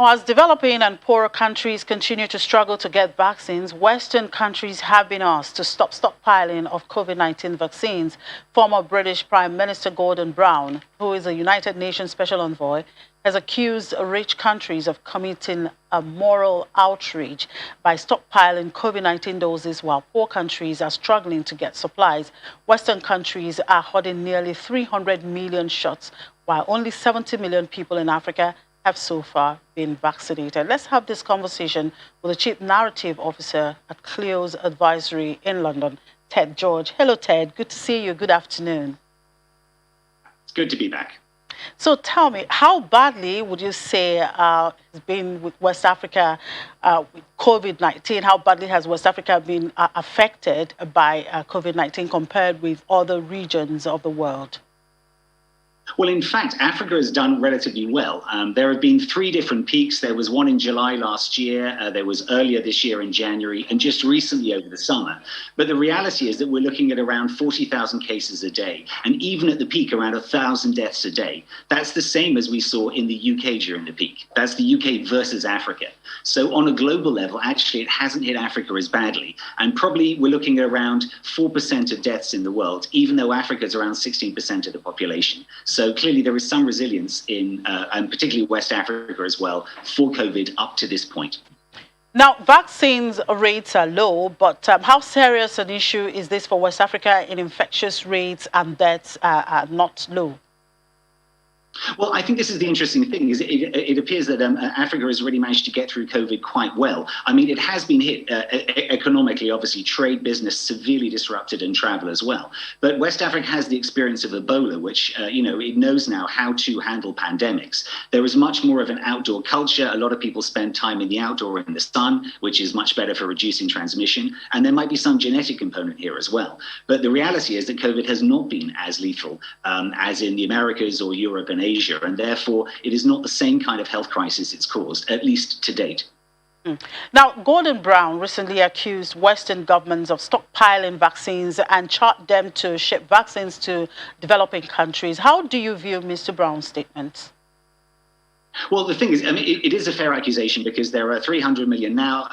As developing and poorer countries continue to struggle to get vaccines, Western countries have been asked to stop stockpiling of COVID-19 vaccines. Former British Prime Minister Gordon Brown, who is a United Nations Special Envoy, has accused rich countries of committing a moral outrage by stockpiling COVID-19 doses while poor countries are struggling to get supplies. Western countries are hoarding nearly 300 million shots, while only 70 million people in Africa have so far been vaccinated. Let's have this conversation with the Chief Narrative Officer at Clio's Advisory in London, Ted George. Hello, Ted. Good to see you. Good afternoon. It's good to be back. So tell me, how badly would you say it's been with West Africa with COVID-19? How badly has West Africa been affected by COVID-19 compared with other regions of the world? Well, in fact, Africa has done relatively well. There have been 3 different peaks. There was one in July last year, there was earlier this year in January, and just recently over the summer. But the reality is that we're looking at around 40,000 cases a day, and even at the peak, around 1,000 deaths a day. That's the same as we saw in the UK during the peak. That's the UK versus Africa. So on a global level, actually, it hasn't hit Africa as badly. And probably we're looking at around 4% of deaths in the world, even though Africa is around 16% of the population. So clearly there is some resilience in, and particularly West Africa as well, for COVID up to this point. Now, vaccines rates are low, but how serious an issue is this for West Africa in infectious rates and deaths are not low? Well, I think this is the interesting thing, is it appears that Africa has really managed to get through COVID quite well. I mean, it has been hit economically, obviously, trade, business, severely disrupted, and travel as well. But West Africa has the experience of Ebola, which, it knows now how to handle pandemics. There is much more of an outdoor culture. A lot of people spend time in the outdoor in the sun, which is much better for reducing transmission. And there might be some genetic component here as well. But the reality is that COVID has not been as lethal as in the Americas or Europe and Asia, and therefore it is not the same kind of health crisis it's caused, at least to date. Now, Gordon Brown recently accused Western governments of stockpiling vaccines and charged them to ship vaccines to developing countries. How do you view Mr. Brown's statements? Well, the thing is, I mean, it is a fair accusation because there are 300 million now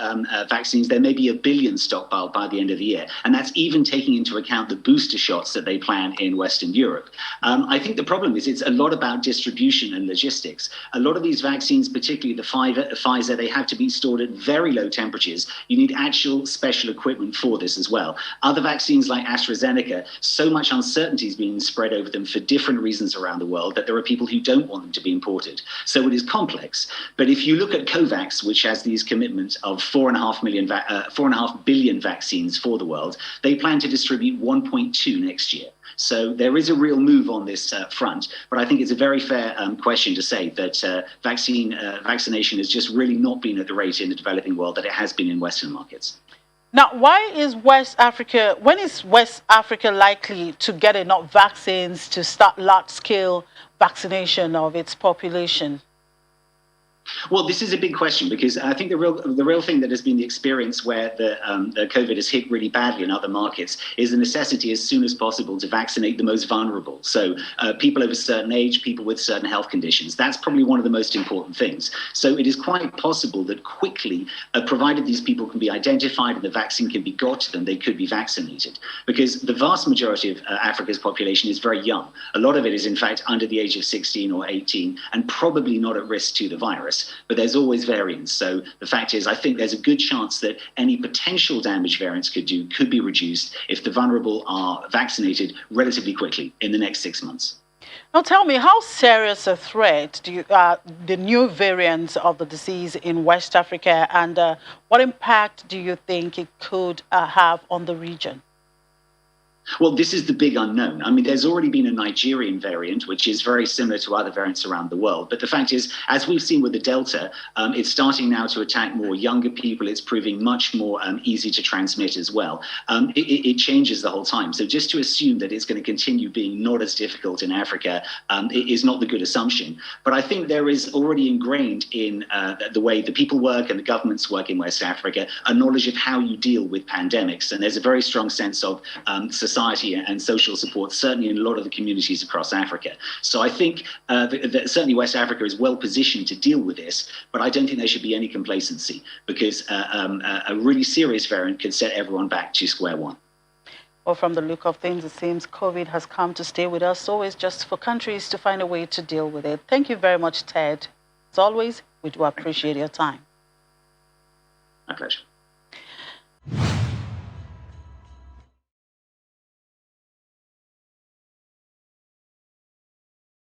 vaccines. There may be 1 billion stockpiled by the end of the year. And that's even taking into account the booster shots that they plan in Western Europe. I think the problem is it's a lot about distribution and logistics. A lot of these vaccines, particularly the Pfizer, they have to be stored at very low temperatures. You need actual special equipment for this as well. Other vaccines like AstraZeneca, so much uncertainty is being spread over them for different reasons around the world that there are people who don't want them to be imported. So it is complex. But if you look at COVAX, which has these commitments of 4.5 billion vaccines for the world, they plan to distribute 1.2 next year. So there is a real move on this front. But I think it's a very fair question to say that vaccination has just really not been at the rate in the developing world that it has been in Western markets. Now, when is West Africa likely to get enough vaccines to start large-scale vaccination of its population? Well, this is a big question because I think the real thing that has been the experience where the COVID has hit really badly in other markets is the necessity as soon as possible to vaccinate the most vulnerable. So people of a certain age, people with certain health conditions. That's probably one of the most important things. So it is quite possible that quickly, provided these people can be identified and the vaccine can be got to them, they could be vaccinated. Because the vast majority of Africa's population is very young. A lot of it is, in fact, under the age of 16 or 18 and probably not at risk to the virus. But there's always variance. So the fact is, I think there's a good chance that any potential damage variants could be reduced if the vulnerable are vaccinated relatively quickly in the next 6 months. Now tell me, how serious a threat do the new variants of the disease in West Africa, and what impact do you think it could have on the region? Well, this is the big unknown. I mean, there's already been a Nigerian variant, which is very similar to other variants around the world. But the fact is, as we've seen with the Delta, it's starting now to attack more younger people. It's proving much more easy to transmit as well. It changes the whole time. So just to assume that it's going to continue being not as difficult in Africa is not the good assumption. But I think there is already ingrained in the way the people work and the governments work in West Africa a knowledge of how you deal with pandemics. And there's a very strong sense of society society and social support, certainly in a lot of the communities across Africa. So I think that certainly West Africa is well positioned to deal with this, but I don't think there should be any complacency, because a really serious variant could set everyone back to square one. Well, from the look of things, it seems COVID has come to stay with us. So it's just for countries to find a way to deal with it. Thank you very much, Ted. As always, we do appreciate your time. My pleasure.